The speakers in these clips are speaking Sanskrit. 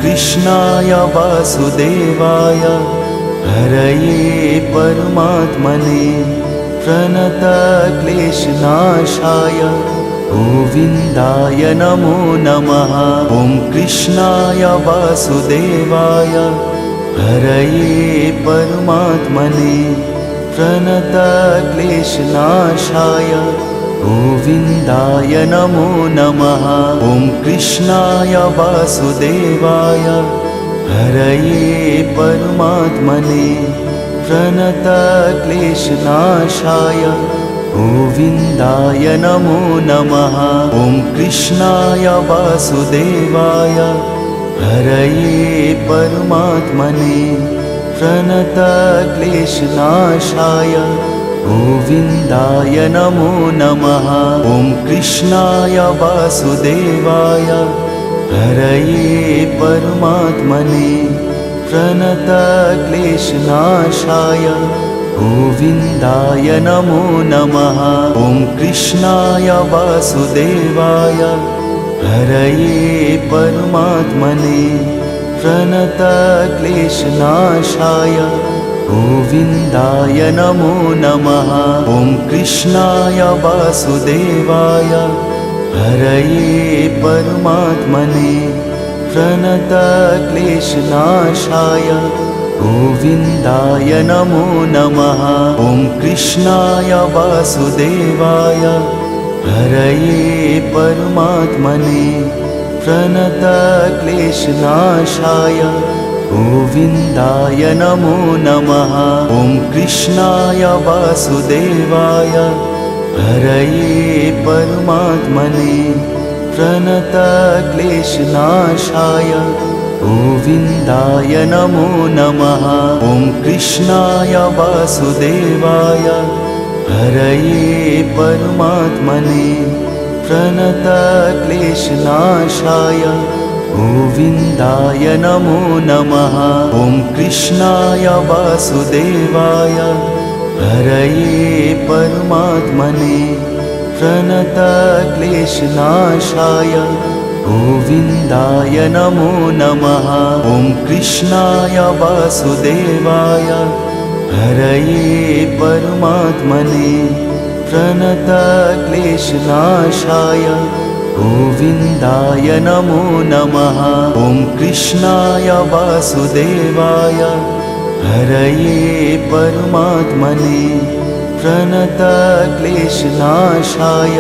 कृष्णाय वासुदेवाय हरये परमात्मने प्रणतक्लेशनाशाय गोविन्दाय नमो नमः। ॐ कृष्णाय वासुदेवाय हरये परमात्मने प्रणतक्लेशनाशाय गोविन्दाय नमो नमः। ॐ कृष्णाय वासुदेवाय हरये परमात्मने प्रणतक्लेशनाशाय गोविन्दाय नमो नमः। ॐ कृष्णाय वासुदेवाय हरये परमात्मने प्रणतक्लेशनाशाय गोविन्दाय नमो नमः। ॐ कृष्णाय वासुदेवाय हरये परमात्मने प्रणतक्लेशनाशाय गोविन्दाय नमो नमः। ॐ कृष्णाय वासुदेवाय हरये परमात्मने प्रणतक्लेशनाशाय गोविन्दाय नमो नमः। ॐ कृष्णाय वासुदेवाय हरये परमात्मने प्रणतक्लेशनाशाय गोविन्दाय नमो नमः। ॐ कृष्णाय वासुदेवाय हरये परमात्मने प्रणतक्लेशनाशाय गोविन्दाय नमो नमः। ॐ कृष्णाय वासुदेवाय हरये परमात्मने प्रणतक्लेशनाशाय गोविन्दाय नमो नमः। ॐ कृष्णाय वासुदेवाय हरये परमात्मने प्रणतक्लेशनाशाय गोविन्दाय नमो नमः। ॐ कृष्णाय वासुदेवाय हरये परमात्मने प्रणतक्लेशनाशाय गोविन्दाय नमो नमः। ॐ कृष्णाय वासुदेवाय हरये परमात्मने प्रणतक्लेशनाशाय गोविन्दाय नमो नमः। ॐ कृष्णाय वासुदेवाय हरये परमात्मने प्रणतक्लेशनाशाय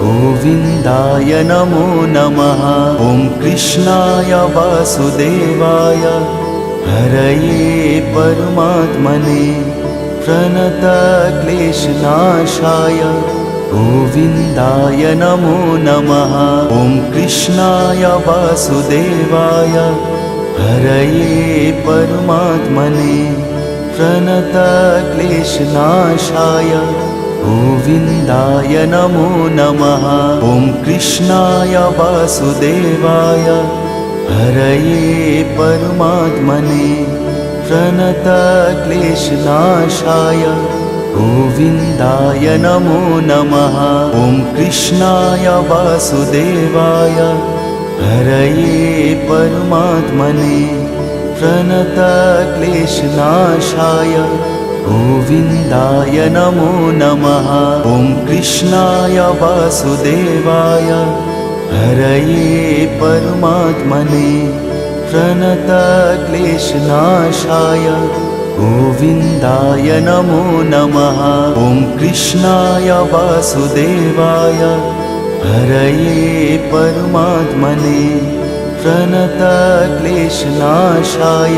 गोविन्दाय नमो नमः। ॐ कृष्णाय वासुदेवाय हरये परमात्मने प्रणतक्लेशनाशाय गोविन्दाय नमो नमः। ॐ कृष्णाय वासुदेवाय हरये परमात्मने प्रणतक्लेशनाशाय गोविन्दाय नमो नमः। ॐ कृष्णाय वासुदेवाय हरये परमात्मने प्रणतक्लेशनाशाय गोविन्दाय नमो नमः। ॐ कृष्णाय वासुदेवाय हरये परमात्मने प्रणतक्लेशनाशाय गोविन्दाय नमो नमः। ॐ कृष्णाय वासुदेवाय हरये परमात्मने प्रणतक्लेशनाशाय गोविन्दाय नमो नमः। ॐ कृष्णाय वासुदेवाय हरये परमात्मने प्रणतक्लेशनाशाय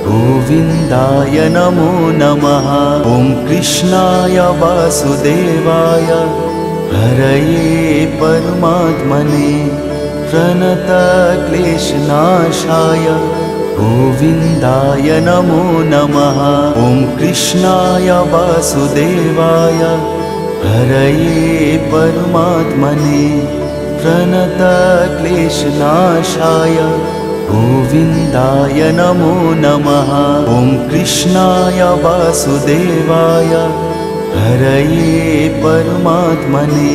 गोविन्दाय नमो नमः। ॐ कृष्णाय वासुदेवाय हरये परमात्मने प्रणतक्लेशनाशाय गोविन्दाय नमो नमः। ॐ कृष्णाय वासुदेवाय हरये परमात्मने प्रणतक्लेशनाशाय गोविन्दाय नमो नमः। ॐ कृष्णाय वासुदेवाय हरये परमात्मने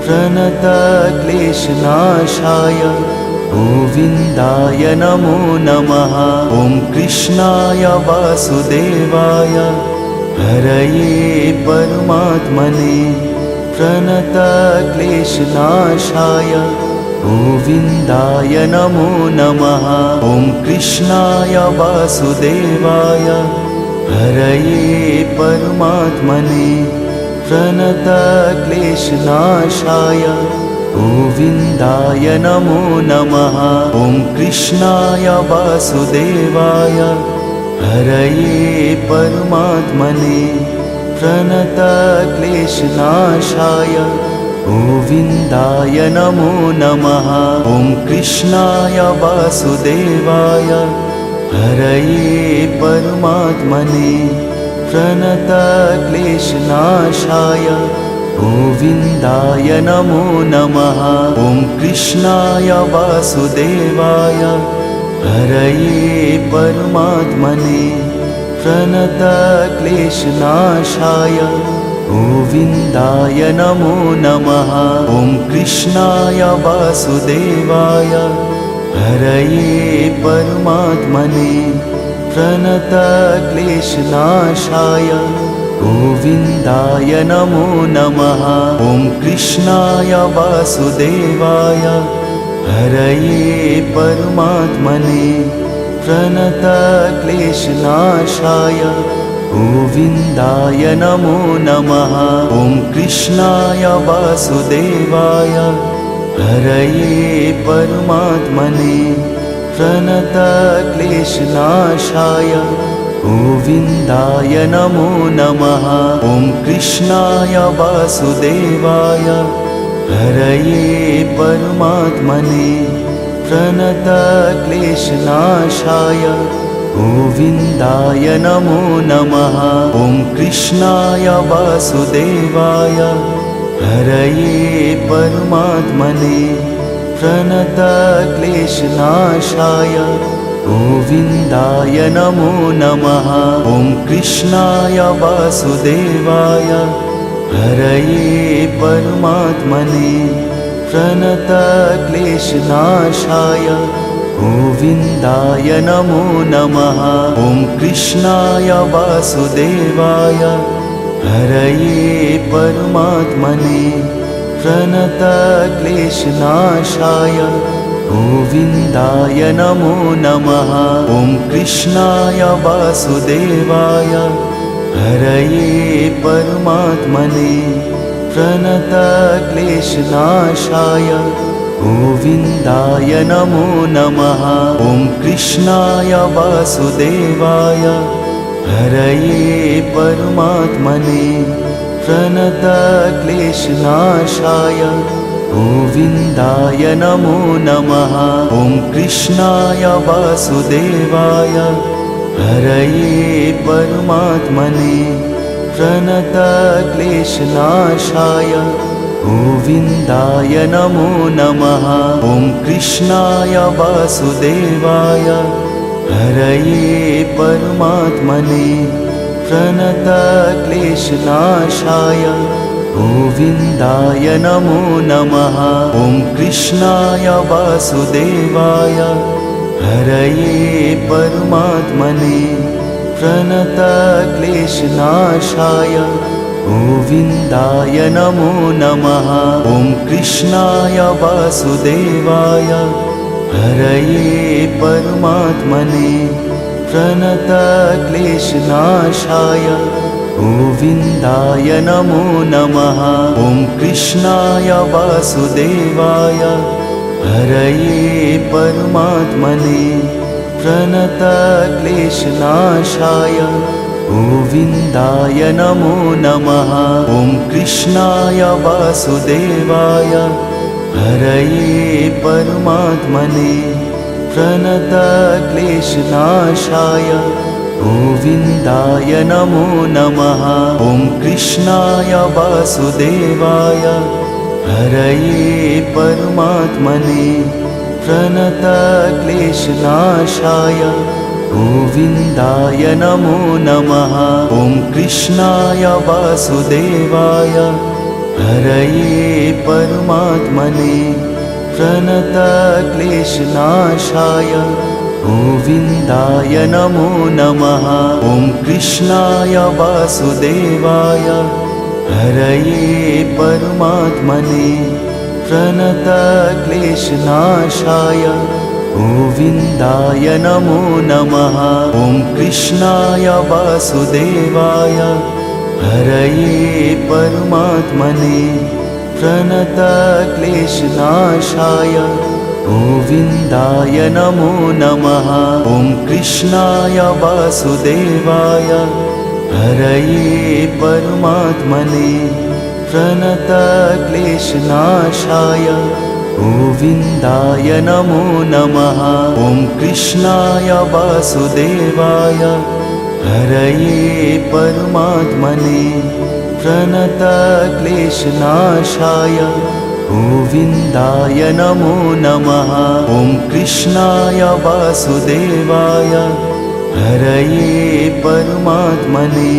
प्रणतक्लेशनाशाय गोविन्दाय नमो नमः। ॐ कृष्णाय वासुदेवाय हरये परमात्मने प्रणतक्लेशनाशाय गोविन्दाय नमो नमः। ॐ कृष्णाय वासुदेवाय हरये परमात्मने प्रणतक्लेशनाशाय गोविन्दाय नमो नमः। ॐ कृष्णाय वासुदेवाय हरये परमात्मने प्रणतक्लेशनाशाय गोविन्दाय नमो नमः। ॐ कृष्णाय वासुदेवाय हरये परमात्मने प्रणतक्लेशनाशाय गोविन्दाय नमो नमः। ॐ कृष्णाय वासुदेवाय हरये परमात्मने प्रणतक्लेशनाशाय गोविन्दाय नमो नमः। ॐ कृष्णाय वासुदेवाय हरये परमात्मने प्रणतक्लेशनाशाय गोविन्दाय नमो नमः। ॐ कृष्णाय वासुदेवाय हरये परमात्मने प्रणतक्लेशनाशाय गोविन्दाय नमो नमः। ॐ कृष्णाय वासुदेवाय हरये परमात्मने प्रणतक्लेशनाशाय गोविन्दाय नमो नमः। ॐ कृष्णाय वासुदेवाय हरये परमात्मने प्रणतक्लेशनाशाय गोविन्दाय नमो नमः। ॐ कृष्णाय वासुदेवाय हरये परमात्मने प्रणतक्लेशनाशाय गोविन्दाय नमो नमः। ॐ कृष्णाय वासुदेवाय हरये परमात्मने प्रणतक्लेशनाशाय गोविन्दाय नमो नमः। ॐ कृष्णाय वासुदेवाय हरये परमात्मने प्रणतक्लेशनाशाय गोविन्दाय नमो नमः। ॐ कृष्णाय वासुदेवाय हरये परमात्मने प्रणतक्लेशनाशाय गोविन्दाय नमो नमः। ॐ कृष्णाय वासुदेवाय हरये परमात्मने प्रणतक्लेशनाशाय गोविन्दाय नमो नमः। ॐ कृष्णाय वासुदेवाय हरये परमात्मने प्रणतक्लेशनाशाय गोविन्दाय नमो नमः। ॐ कृष्णाय वासुदेवाय हरये परमात्मने प्रणतक्लेशनाशाय गोविन्दाय नमो नमः। ॐ कृष्णाय वासुदेवाय हरये परमात्मने प्रणतक्लेशनाशाय गोविन्दाय नमो नमः। ॐ कृष्णाय वासुदेवाय हरये परमात्मने प्रणतक्लेशनाशाय गोविन्दाय नमो नमः। ॐ कृष्णाय वासुदेवाय हरये परमात्मने प्रणतक्लेशनाशाय गोविन्दाय नमो नमः। ॐ कृष्णाय वासुदेवाय हरये परमात्मने प्रणतक्लेशनाशाय गोविन्दाय नमो नमः। ॐ कृष्णाय वासुदेवाय हरये परमात्मने प्रणतक्लेशनाशाय गोविन्दाय नमो नमः। ॐ कृष्णाय वासुदेवाय हरये परमात्मने प्रणतक्लेशनाशाय गोविन्दाय नमो नमः। ॐ कृष्णाय वासुदेवाय हरये परमात्मने प्रणतक्लेशनाशाय गोविन्दाय नमो नमः। ॐ कृष्णाय वासुदेवाय हरये परमात्मने प्रणतक्लेशनाशाय गोविन्दाय नमो नमः। ॐ कृष्णाय वासुदेवाय हरये परमात्मने प्रणतक्लेशनाशाय गोविन्दाय नमो नमः। ॐ कृष्णाय वासुदेवाय हरये परमात्मने प्रणतक्लेशनाशाय गोविन्दाय नमो नमः। ॐ कृष्णाय वासुदेवाय हरये परमात्मने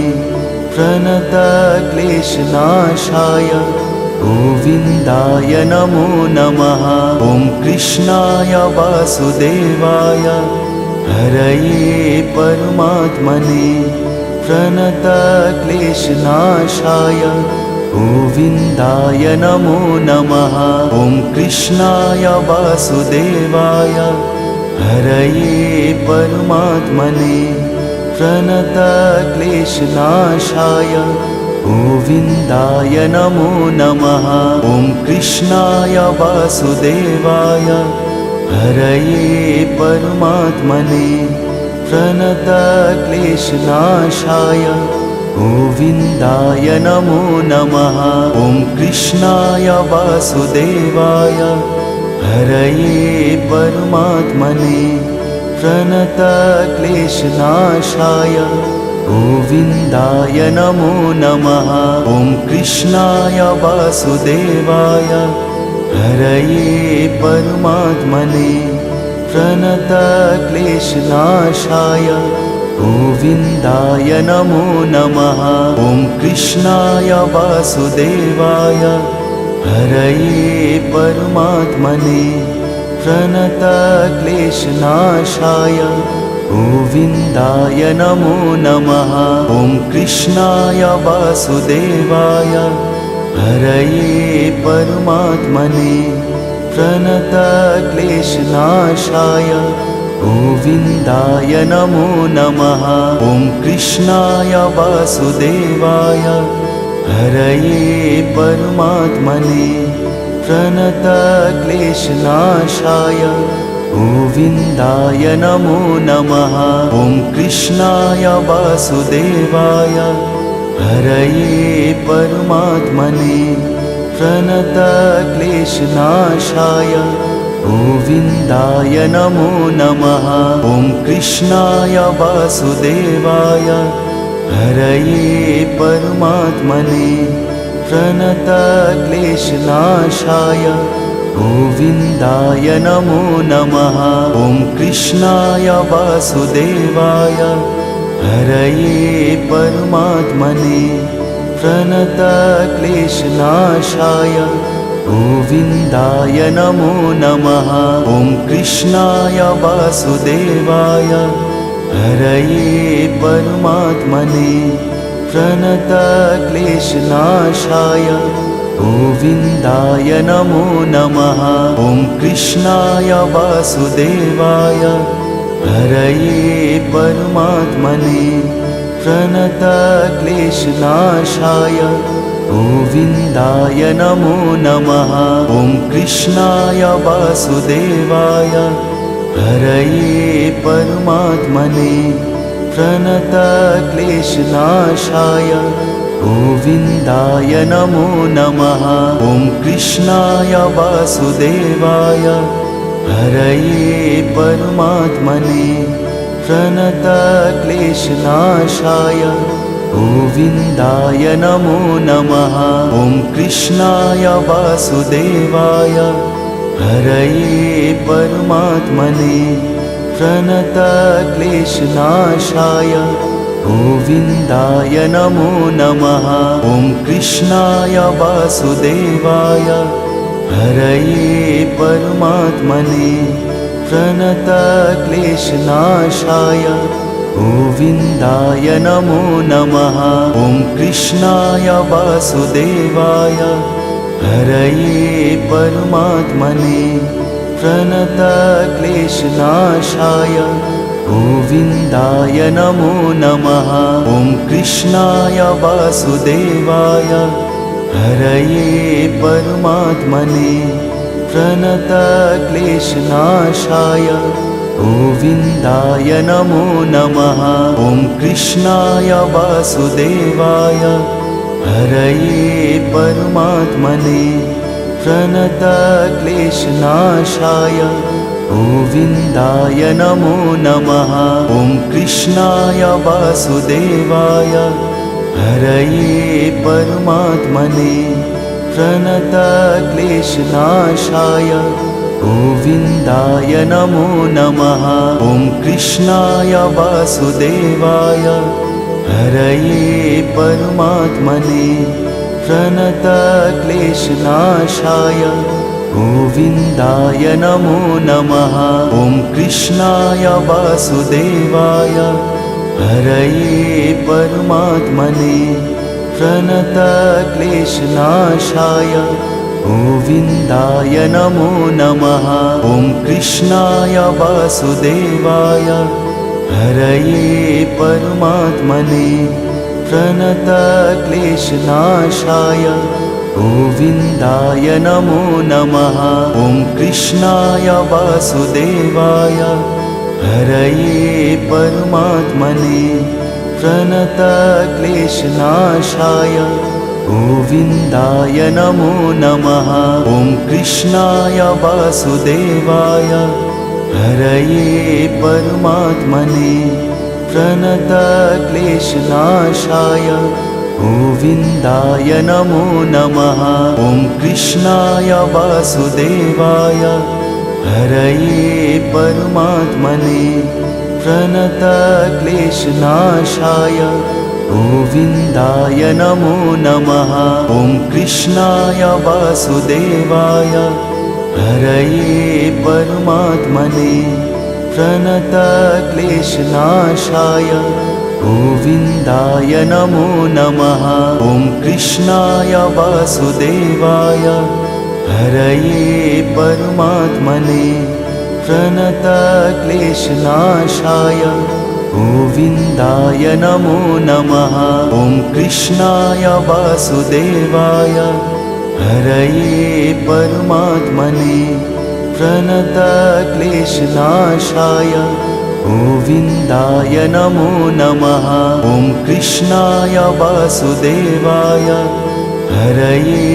प्रणतक्लेशनाशाय गोविन्दाय नमो नमः। ॐ कृष्णाय वासुदेवाय हरये परमात्मने प्रणतक्लेशनाशाय गोविन्दाय नमो नमः। ॐ कृष्णाय वासुदेवाय हरये परमात्मने प्रणतक्लेशनाशाय गोविन्दाय नमो नमः। ॐ कृष्णाय वासुदेवाय हरये परमात्मने प्रणतक्लेशनाशाय गोविन्दाय नमो नमः। ॐ कृष्णाय वासुदेवाय हरये परमात्मने प्रणतक्लेशनाशाय गोविन्दाय नमो नमः। ॐ कृष्णाय वासुदेवाय हरये परमात्मने प्रणतक्लेशनाशाय गोविन्दाय नमो नमः। ॐ कृष्णाय वासुदेवाय हरये परमात्मने प्रणतक्लेशनाशाय गोविन्दाय नमो नमः। ॐ कृष्णाय वासुदेवाय हरये परमात्मने प्रणतक्लेशनाशाय गोविन्दाय नमो नमः। ॐ कृष्णाय वासुदेवाय हरये परमात्मने प्रणतक्लेशनाशाय गोविन्दाय नमो नमः। ॐ कृष्णाय वासुदेवाय हरये परमात्मने प्रणतक्लेशनाशाय गोविन्दाय नमो नमः। ॐ कृष्णाय वासुदेवाय हरये परमात्मने प्रणतक्लेशनाशाय गोविन्दाय नमो नमः। ॐ कृष्णाय वासुदेवाय हरये परमात्मने प्रणतक्लेशनाशाय गोविन्दाय नमो नमः। ॐ कृष्णाय वासुदेवाय हरये परमात्मने प्रणतक्लेशनाशाय गोविन्दाय नमो नमः। ॐ कृष्णाय वासुदेवाय हरये परमात्मने प्रणतक्लेशनाशाय गोविन्दाय नमो नमः। ॐ कृष्णाय वासुदेवाय हरये परमात्मने प्रणतक्लेशनाशाय गोविन्दाय नमो नमः। ॐ कृष्णाय वासुदेवाय हरये परमात्मने प्रणतक्लेशनाशाय गोविन्दाय नमो नमः। ॐ कृष्णाय वासुदेवाय हरये परमात्मने प्रणतक्लेशनाशाय गोविन्दाय नमो नमः। ॐ कृष्णाय वासुदेवाय हरये परमात्मने प्रणतक्लेशनाशाय गोविन्दाय नमो नमः। ॐ कृष्णाय वासुदेवाय हरये परमात्मने प्रणतक्लेशनाशाय गोविन्दाय नमो नमः। ॐ कृष्णाय वासुदेवाय हरये परमात्मने प्रणतक्लेशनाशाय गोविन्दाय नमो नमः। ॐ कृष्णाय वासुदेवाय हरये परमात्मने प्रणतक्लेशनाशाय गोविन्दाय नमो नमः। ॐ कृष्णाय वासुदेवाय हरये परमात्मने प्रणतक्लेशनाशाय गोविन्दाय नमो नमः। ॐ कृष्णाय वासुदेवाय हरये परमात्मने प्रणतक्लेशनाशाय गोविन्दाय नमो नमः। ॐ कृष्णाय वासुदेवाय हरये परमात्मने प्रणतक्लेशनाशाय गोविन्दाय नमो नमः। ॐ कृष्णाय वासुदेवाय हरये परमात्मने प्रणतक्लेशनाशाय गोविन्दाय नमो नमः। ॐ कृष्णाय वासुदेवाय हरये परमात्मने प्रणतक्लेशनाशाय गोविन्दाय नमो नमः। ॐ कृष्णाय वासुदेवाय हरये परमात्मने प्रणतक्लेशनाशाय गोविन्दाय नमो नमः। ॐ कृष्णाय वासुदेवाय हरये परमात्मने प्रणतक्लेशनाशाय गोविन्दाय नमो नमः। ॐ कृष्णाय वासुदेवाय हरये परमात्मने प्रणतक्लेशनाशाय गोविन्दाय नमो नमः। ॐ कृष्णाय वासुदेवाय हरये परमात्मने प्रणतक्लेशनाशाय गोविन्दाय नमो नमः। ॐ कृष्णाय वासुदेवाय हरये परमात्मने प्रणतक्लेशनाशाय गोविन्दाय नमो नमः। ॐ कृष्णाय वासुदेवाय हरये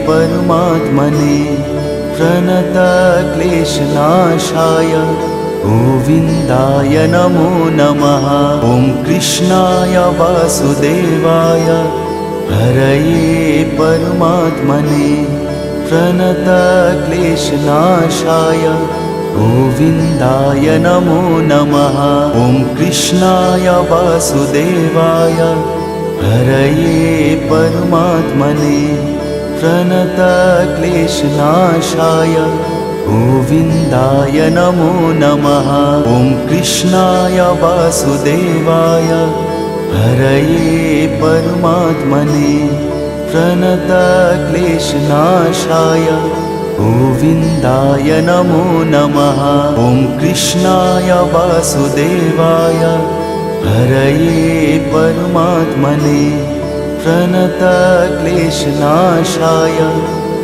परमात्मने प्रणतक्लेशनाशाय गोविन्दाय नमो नमः। ॐ कृष्णाय वासुदेवाय हरये परमात्मने प्रणतक्लेशनाशाय गोविन्दाय नमो नमः। ॐ कृष्णाय वासुदेवाय हरये परमात्मने प्रणतक्लेशनाशाय गोविन्दाय नमो नमः। ॐ कृष्णाय वासुदेवाय हरये परमात्मने प्रणतक्लेशनाशाय गोविन्दाय नमो नमः। ॐ कृष्णाय वासुदेवाय हरये परमात्मने प्रणतक्लेशनाशाय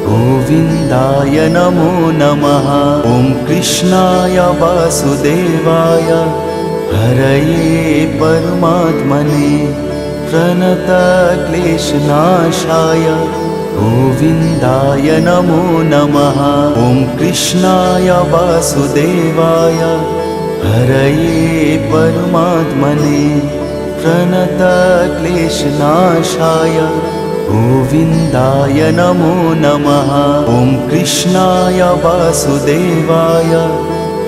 गोविन्दाय नमो नमः। ॐ कृष्णाय वासुदेवाय हरये परमात्मने प्रणतक्लेशनाशाय गोविन्दाय नमो नमः। ॐ कृष्णाय वासुदेवाय हरये परमात्मने प्रणतक्लेशनाशाय गोविन्दाय नमो नमः। ॐ कृष्णाय वासुदेवाय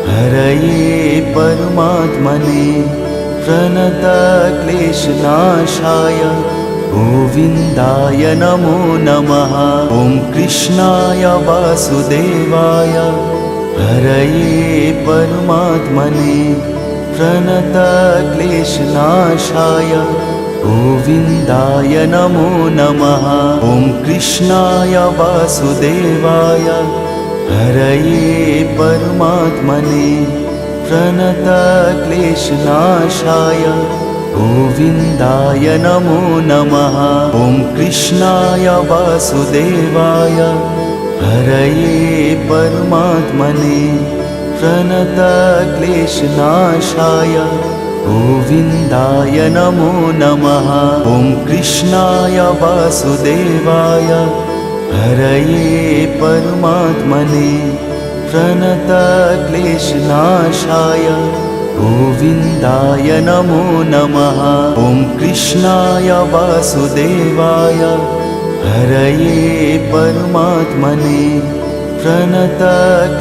हरये परमात्मने प्रणतक्लेशनाशाय गोविन्दाय नमो नमः। ॐ कृष्णाय वासुदेवाय हरये परमात्मने प्रणतक्लेशनाशाय गोविन्दाय नमो नमः। ॐ कृष्णाय वासुदेवाय हरये परमात्मने प्रणतक्लेशनाशाय गोविन्दाय नमो नमः। ॐ कृष्णाय वासुदेवाय हरये परमात्मने प्रणतक्लेशनाशाय गोविन्दाय नमो नमः। ॐ कृष्णाय वासुदेवाय हरये परमात्मने प्रणतक्लेशनाशाय गोविन्दाय नमो नमः। ॐ कृष्णाय वासुदेवाय हरये परमात्मने प्रणतक्लेशनाशाय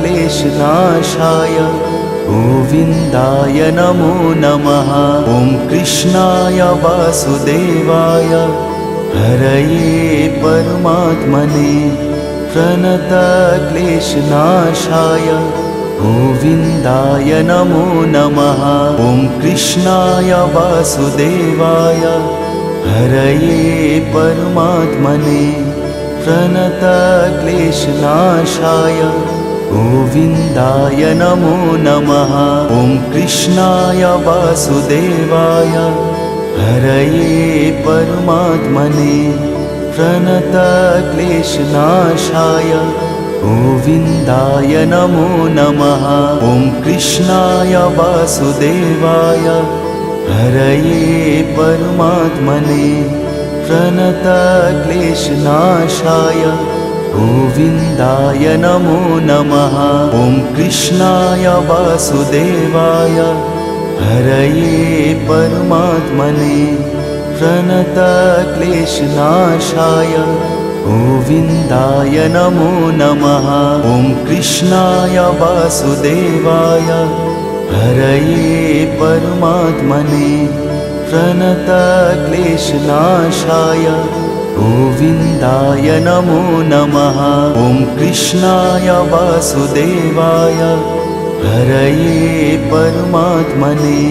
गोविन्दाय नमो नमः। ॐ कृष्णाय वासुदेवाय हरये परमात्मने प्रणतक्लेशनाशाय गोविन्दाय नमो नमः। ॐ कृष्णाय वासुदेवाय हरये परमात्मने प्रणतक्लेशनाशाय गोविन्दाय नमो नमः। ॐ कृष्णाय वासुदेवाय हरये परमात्मने प्रणतक्लेशनाशाय गोविन्दाय नमो नमः। ॐ कृष्णाय वासुदेवाय हरये परमात्मने प्रणतक्लेशनाशाय गोविन्दाय नमो नमः। ॐ कृष्णाय वासुदेवाय हरये परमात्मने प्रणतक्लेशनाशाय गोविन्दाय नमो नमः। ॐ कृष्णाय वासुदेवाय हरये परमात्मने प्रणतक्लेशनाशाय गोविन्दाय नमो नमः। ॐ कृष्णाय वासुदेवाय हरये परमात्मने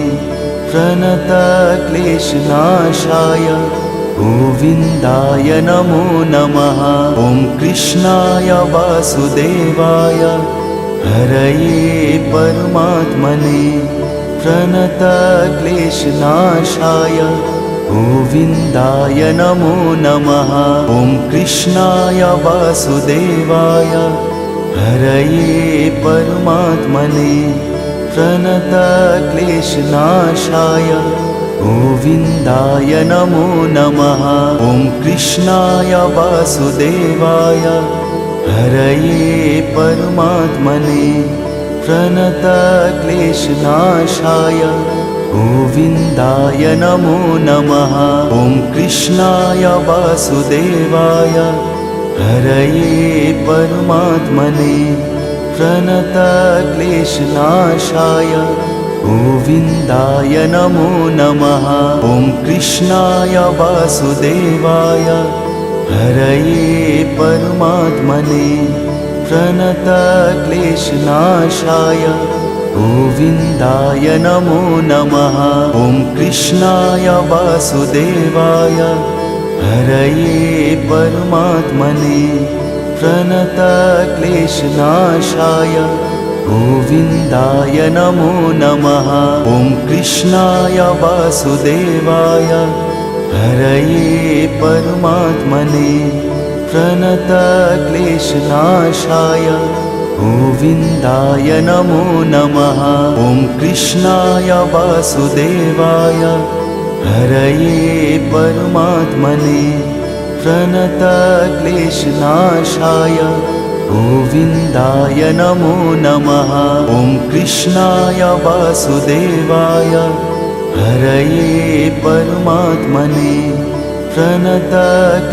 प्रणतक्लेशनाशाय गोविन्दाय नमो नमः। ॐ कृष्णाय वासुदेवाय हरये परमात्मने प्रणतक्लेशनाशाय गोविन्दाय नमो नमः। ॐ कृष्णाय वासुदेवाय हरये परमात्मने प्रणतक्लेशनाशाय गोविन्दाय नमो नमः। ॐ कृष्णाय वासुदेवाय हरये परमात्मने प्रणतक्लेशनाशाय गोविन्दाय नमो नमः। ॐ कृष्णाय वासुदेवाय हरये परमात्मने प्रणतक्लेशनाशाय गोविन्दाय नमो नमः। ॐ कृष्णाय वासुदेवाय हरये परमात्मने प्रणतक्लेशनाशाय गोविन्दाय नमो नमः। ॐ कृष्णाय वासुदेवाय हरये परमात्मने प्रणतक्लेशनाशाय गोविन्दाय नमो नमः। ॐ कृष्णाय वासुदेवाय हरये परमात्मने प्रणतक्लेशनाशाय गोविन्दाय नमो नमः। ॐ कृष्णाय वासुदेवाय हरये परमात्मने प्रणतक्लेशनाशाय गोविन्दाय नमो नमः। ॐ कृष्णाय वासुदेवाय हरये परमात्मने प्रणतक्लेशनाशाय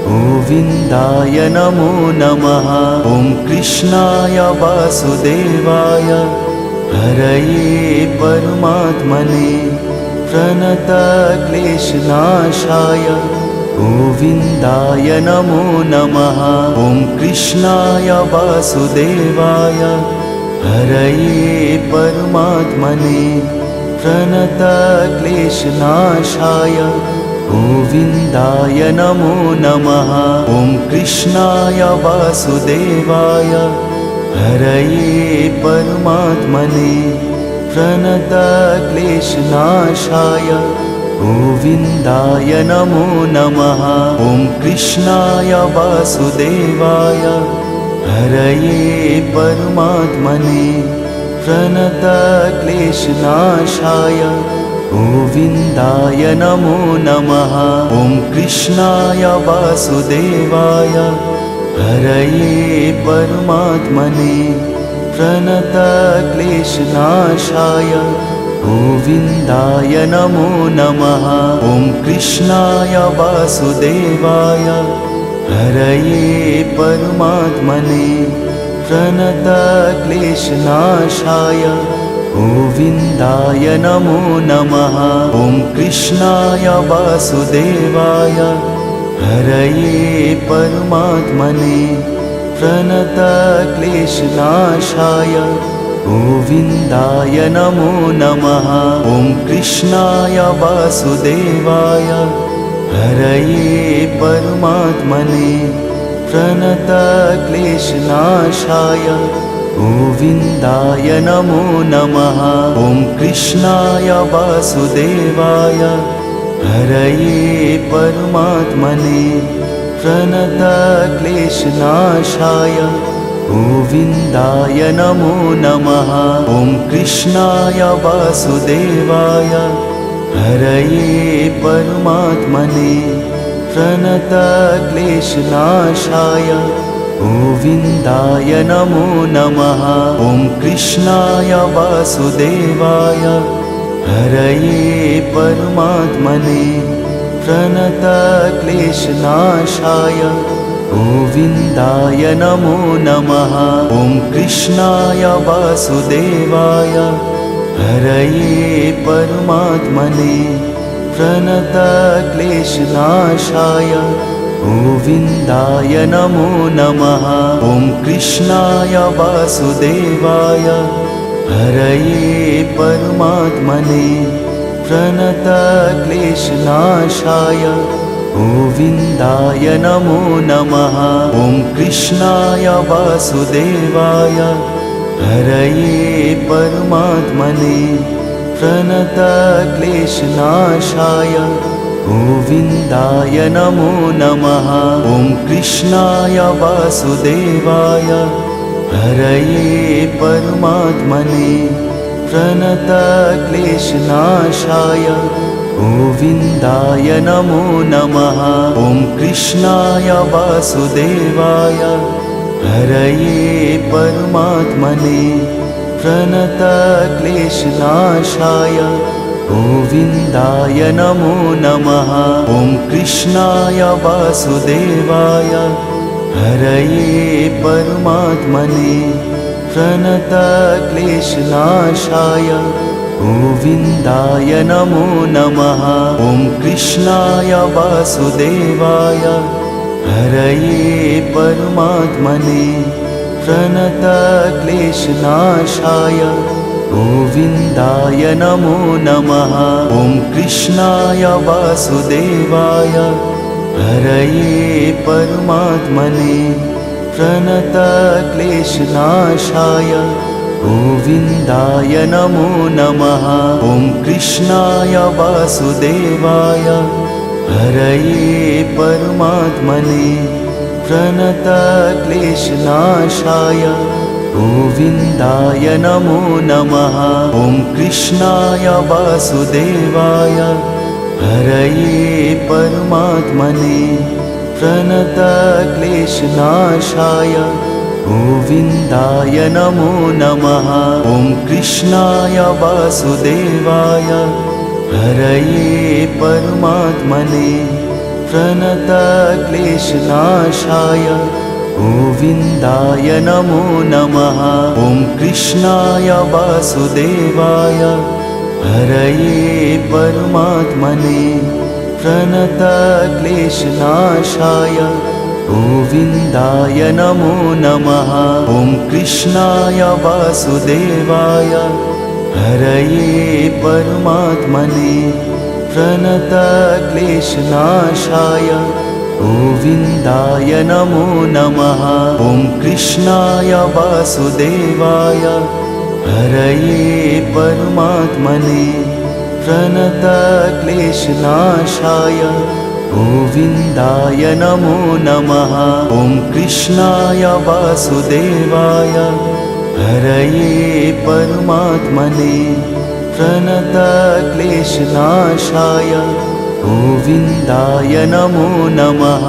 गोविन्दाय नमो नमः। ॐ कृष्णाय वासुदेवाय हरये परमात्मने प्रणतक्लेशनाशाय गोविन्दाय नमो नमः। ॐ कृष्णाय वासुदेवाय हरये परमात्मने प्रणतक्लेशनाशाय गोविन्दाय नमो नमः। ॐ कृष्णाय वासुदेवाय हरये परमात्मने प्रणतक्लेशनाशाय गोविन्दाय नमो नमः। ॐ कृष्णाय वासुदेवाय हरये परमात्मने प्रणतक्लेशनाशाय गोविन्दाय नमो नमः। ॐ कृष्णाय वासुदेवाय हरये परमात्मने प्रणतक्लेशनाशाय गोविन्दाय नमो नमः। ॐ कृष्णाय वासुदेवाय हरये परमात्मने प्रणतक्लेशनाशाय गोविन्दाय नमो नमः। ॐ कृष्णाय वासुदेवाय हरये परमात्मने प्रणतक्लेशनाशाय गोविन्दाय नमो नमः। ॐ कृष्णाय वासुदेवाय हरये परमात्मने प्रणतक्लेशनाशाय गोविन्दाय नमो नमः। ॐ कृष्णाय वासुदेवाय हरये परमात्मने प्रणतक्लेशनाशाय गोविन्दाय नमो नमः। ॐ कृष्णाय वासुदेवाय हरये परमात्मने प्रणतक्लेशनाशाय गोविन्दाय नमो नमः। ॐ कृष्णाय वासुदेवाय हरये परमात्मने प्रणतक्लेशनाशाय गोविन्दाय नमो नमः। ॐ कृष्णाय वासुदेवाय हरये परमात्मने प्रणतक्लेशनाशाय गोविन्दाय नमो नमः। ॐ कृष्णाय वासुदेवाय हरये परमात्मने प्रणतक्लेशनाशाय गोविन्दाय नमो नमः। ॐ कृष्णाय वासुदेवाय हरये परमात्मने प्रणतक्लेशनाशाय गोविन्दाय नमो नमः। ॐ कृष्णाय वासुदेवाय हरये परमात्मने प्रणतक्लेशनाशाय गोविन्दाय नमो नमः। ॐ कृष्णाय वासुदेवाय हरये परमात्मने प्रणतक्लेशनाशाय गोविन्दाय नमो नमः। ॐ कृष्णाय वासुदेवाय हरये परमात्मने प्रणतक्लेशनाशाय गोविन्दाय नमो नमः। ॐ कृष्णाय वासुदेवाय हरये परमात्मने प्रणतक्लेशनाशाय गोविन्दाय नमो नमः। ॐ कृष्णाय वासुदेवाय हरये परमात्मने प्रणतक्लेशनाशाय गोविन्दाय नमो नमः। ॐ कृष्णाय वासुदेवाय हरये परमात्मने प्रणतक्लेशनाशाय गोविन्दाय नमो नमः। ॐ कृष्णाय वासुदेवाय हरये परमात्मने प्रणतक्लेशनाशाय गोविन्दाय नमो नमः। ॐ कृष्णाय वासुदेवाय हरये परमात्मने प्रणतक्लेशनाशाय गोविन्दाय नमो नमः। ॐ कृष्णाय वासुदेवाय हरये परमात्मने प्रणतक्लेशनाशाय गोविन्दाय नमो नमः। ॐ कृष्णाय वासुदेवाय हरये परमात्मने प्रणतक्लेशनाशाय गोविन्दाय नमो नमः। ॐ कृष्णाय वासुदेवाय हरये परमात्मने प्रणतक्लेशनाशाय गोविन्दाय नमो नमः। ॐ कृष्णाय वासुदेवाय हरये परमात्मने प्रणतक्लेशनाशाय गोविन्दाय नमो नमः।